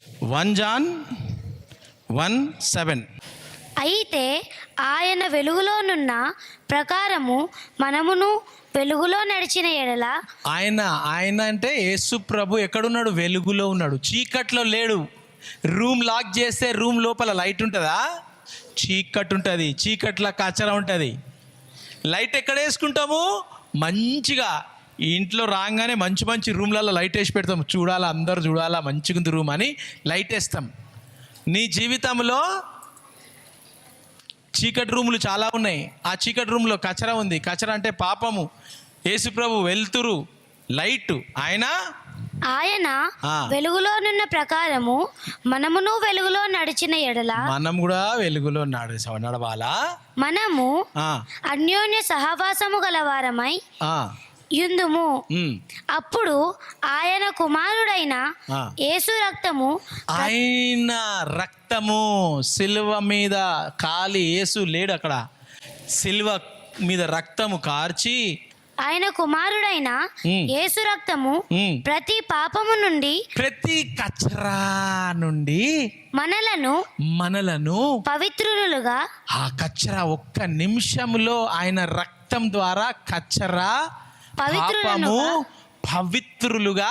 1 John 1:7. అయితే ఆయన వెలుగులోనున్న ప్రకారము మనమును వెలుగులో నడిచిన ఎడల. ఆయన అంటే యేసు ప్రభు ఎక్కడున్నాడు? వెలుగులో ఉన్నాడు, చీకట్లో లేడు. రూమ్ లాక్ చేస్తే రూమ్ లోపల లైట్ ఉంటుందా? చీకటి ఉంటుంది, చీకట్లో కచరా ఉంటుంది. లైట్ ఎక్కడ వేసుకుంటాము? మంచిగా ఇంట్లో రాగానే మంచి మంచి రూమ్లలో లైట్ వేసి పెడతాం, చూడాలా, అందరు చూడాలా, మంచిగుంది రూమ్ అని లైట్ వేస్తాం. నీ జీవితంలో చీకటి రూములు చాలా ఉన్నాయి. ఆ చీకటి రూమ్లో కచరా ఉంది. కచరా అంటే పాపము. యేసుప్రభు వెలుతురు, లైట్. ఆయన వెలుగులోనున్న ప్రకారము మనమును వెలుగులో నడిచిన ఎడల. మనం కూడా వెలుగులో నడవాలా? మనము అన్యోన్య సహవాసము గలవారమై యుందుము. అప్పుడు ఆయన కుమారుడైన యేసు రక్తము, ఆయన రక్తము సిలువ మీద కాలి, యేసు లేడు అక్కడ, సిలువ మీద రక్తము కార్చి ఆయన కుమారుడైన యేసు రక్తము ప్రతి పాపము నుండి, ప్రతి కచరా నుండి మనలను పవిత్రులుగా. ఆ కచరా ఒక్క నిమిషంలో ఆయన రక్తం ద్వారా కచరా పవిత్రులుగా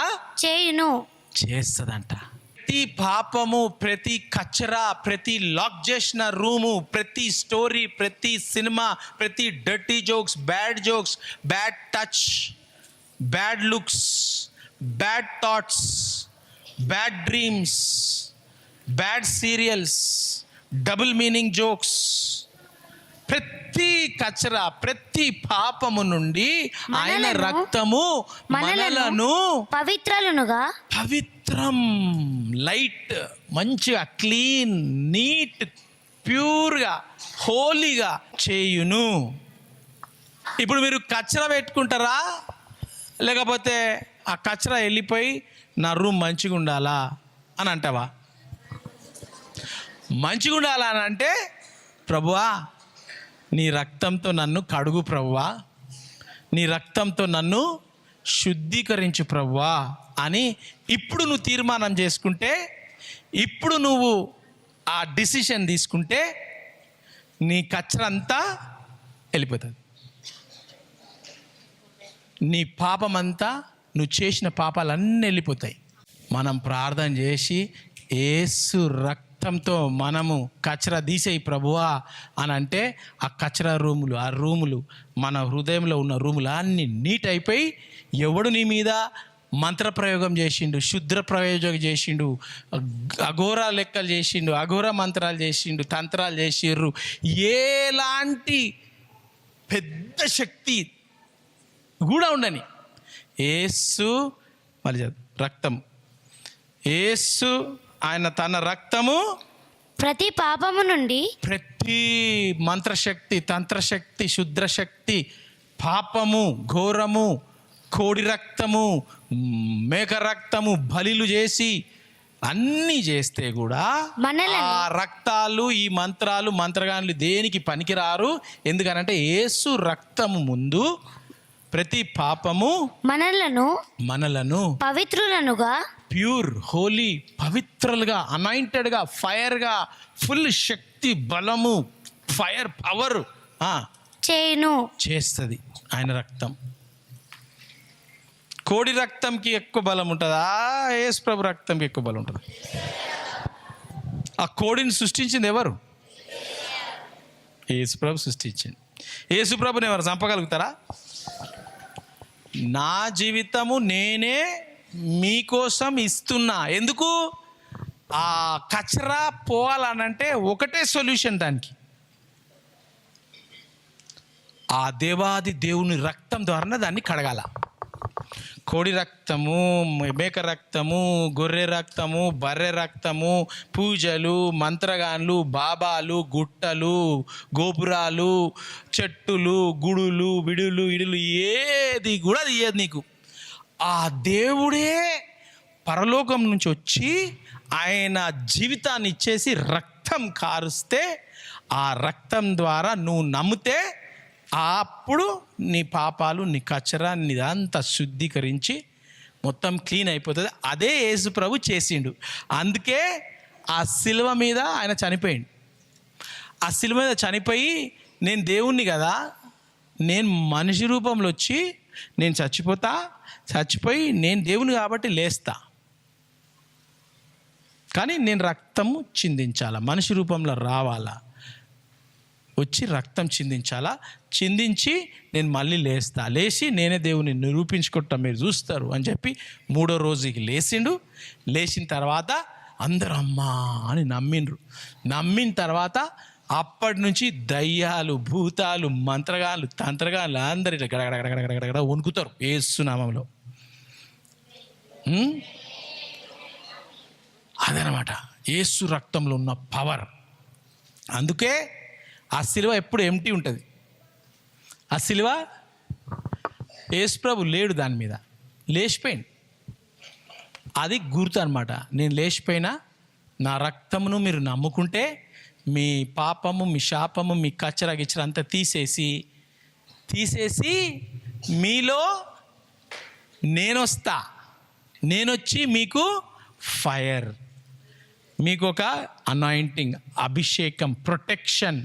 చేస్తుందంట. ప్రతి పాపము, ప్రతి కచరా, ప్రతి లాక్ చేసిన రూము, ప్రతి స్టోరీ, ప్రతి సినిమా, ప్రతి dirty jokes, bad touch, bad looks, bad thoughts, bad dreams, bad serials, double meaning jokes, ప్రతి కచరా, ప్రతి పాపము నుండి ఆయన రక్తము మనలను పవిత్రం, లైట్, మంచిగా క్లీన్, నీట్, ప్యూర్గా, హోలీగా చేయును. ఇప్పుడు మీరు కచరా పెట్టుకుంటారా? లేకపోతే ఆ కచరా వెళ్ళిపోయి నా రూమ్ మంచిగా ఉండాలా అని అంటావా? మంచిగా ఉండాలా అని అంటే, ప్రభువా నీ రక్తంతో నన్ను కడుగు ప్రభువా, నీ రక్తంతో నన్ను శుద్ధీకరించు ప్రభువా అని ఇప్పుడు నువ్వు తీర్మానం చేసుకుంటే, ఇప్పుడు నువ్వు ఆ డిసిషన్ తీసుకుంటే నీ కచ్చరంతా వెళ్ళిపోతుంది. నీ పాపమంతా, నువ్వు చేసిన పాపాలన్నీ వెళ్ళిపోతాయి. మనం ప్రార్థన చేసి యేసు రక్తంతో మనము కచరా తీసేయి ప్రభువా అని అంటే, ఆ కచరా రూములు, ఆ రూములు, మన హృదయంలో ఉన్న రూములు అన్నీ నీట్ అయిపోయి, ఎవడు నీ మీద మంత్రప్రయోగం చేసిండు, శుద్ర ప్రయోగం చేసిండు, అఘోర లెక్కలు చేసిండు, అఘోర మంత్రాలు చేసిండు, తంత్రాలు చేసిర్రు, ఎలాంటి పెద్ద శక్తి కూడా ఉండని, యేసు మళ్ళీ రక్తం, యేసు ఆయన తన రక్తము ప్రతి పాపము నుండి, ప్రతి మంత్రశక్తి, తంత్రశక్తి, శుద్రశక్తి, పాపము, ఘోరము, కోడి రక్తము, మేక రక్తము బలిలు చేసి అన్నీ చేస్తే కూడా ఆ రక్తాలు, ఈ మంత్రాలు, మంత్రగానులు దేనికి పనికిరారు. ఎందుకనంటే యేసు రక్తము ముందు ప్రతి పాపము మనలను పవిత్రులనుగా, ప్యూర్, హోలీ, పవిత్రులుగా, అనాయింటెడ్గా, ఫైర్గా, ఫుల్ శక్తి, బలము, ఫైర్, పవర్ చేస్తుంది ఆయన రక్తం. కోడి రక్తంకి ఎక్కువ బలం ఉంటుందా? యేసు ప్రభు రక్తంకి ఎక్కువ బలం ఉంటుంది. ఆ కోడిని సృష్టించింది ఎవరు? యేసు ప్రభు సృష్టించింది. యేసు ప్రభుని ఎవరు చంపగలుగుతారా? నా జీవితము నేనే మీకోసం ఇస్తున్నా. ఎందుకు? ఆ కచరా పోవాలనంటే ఒకటే సొల్యూషన్ దానికి, ఆ దేవాది దేవుని రక్తం ద్వారా దాన్ని కడగాల. కోడి రక్తము, మేక రక్తము, గొర్రె రక్తము, బర్రె రక్తము, పూజలు, మంత్రగాన్లు, బాబాలు, గుట్టలు, గోపురాలు, చెట్టులు, గుడులు, విడులు, ఇడులు ఏది కూడా తీయదు నీకు. ఆ దేవుడే పరలోకం నుంచి వచ్చి ఆయన జీవితాన్ని ఇచ్చేసి రక్తం కారుస్తే, ఆ రక్తం ద్వారా నువ్వు నమ్మితే అప్పుడు నీ పాపాలు, నీ కచరా, నీదంతా శుద్ధీకరించి మొత్తం క్లీన్ అయిపోతుంది. అదే యేసు ప్రభు చేసిండు. అందుకే ఆ శిలువ మీద ఆయన చనిపోయిండు. ఆ శిలువ మీద చనిపోయి నేను దేవుణ్ణి కదా, నేను మనిషి రూపంలో వచ్చి నేను చచ్చిపోయి నేను దేవుని కాబట్టి లేస్తా, కానీ నేను రక్తము చిందించాలా, మనిషి రూపంలో రావాలా, వచ్చి రక్తం చిందించి నేను మళ్ళీ లేచి నేనే దేవుని నిరూపించుకుంటా, మీరు చూస్తారు అని చెప్పి 3వ రోజుకి లేచిండు. లేచిన తర్వాత అందరూ అమ్మా అని నమ్మిన తర్వాత అప్పటి నుంచి దయ్యాలు, భూతాలు, మంత్రగాళ్ళు, తంత్రగాళ్ళు అందరు ఇట్లా గడగడ వణుకుతారు యేసు నామంలో. అదనమాట యేసు రక్తంలో ఉన్న పవర్. అందుకే ఆ శిలువ ఎప్పుడు ఎంటీ ఉంటుంది. ఆ శిలువ యేసు ప్రభు లేడు, దాని మీద లేచిపోయింది. అది గుర్తు అనమాట. నేను లేచిపోయినా నా రక్తమును మీరు నమ్ముకుంటే మీ పాపము, మీ శాపము, మీ కచ్చర గిచ్చర అంతా తీసేసి మీలో నేనొచ్చి మీకు ఫైర్, మీకు ఒక అనాయింటింగ్, అభిషేకం, ప్రొటెక్షన్,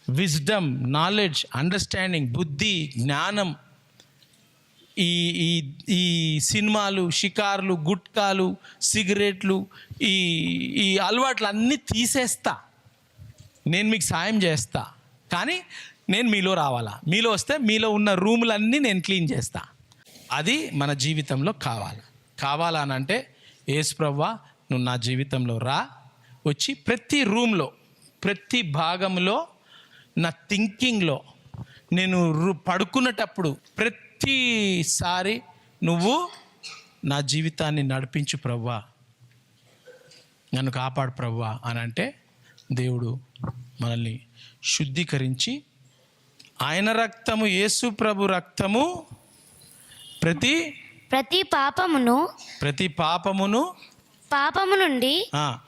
విజ్డమ్, నాలెడ్జ్, అండర్స్టాండింగ్, బుద్ధి, జ్ఞానం, ఈ సినిమాలు, షికార్లు, గుట్కాలు, సిగరెట్లు, ఈ అలవాట్లు అన్నీ తీసేస్తా. నేను మీకు సాయం చేస్తా, కానీ నేను మీలో రావాలా. మీలో వస్తే మీలో ఉన్న రూములన్నీ నేను క్లీన్ చేస్తా. అది మన జీవితంలో కావాలనంటే యేసు ప్రభువా నువ్వు నా జీవితంలో రా, వచ్చి ప్రతి రూమ్లో, ప్రతి భాగంలో, నా థింకింగ్లో, నేను పడుకున్నటప్పుడు ప్రతిసారి నువ్వు నా జీవితాన్ని నడిపించు ప్రభువా, నన్ను కాపాడు ప్రభువా అని అంటే దేవుడు మనల్ని శుద్ధీకరించి ఆయన రక్తము, యేసు ప్రభు రక్తము ప్రతి పాపమును పాపము నుండి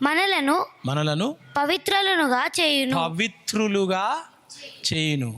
మనలను పవిత్రులుగా చేయును.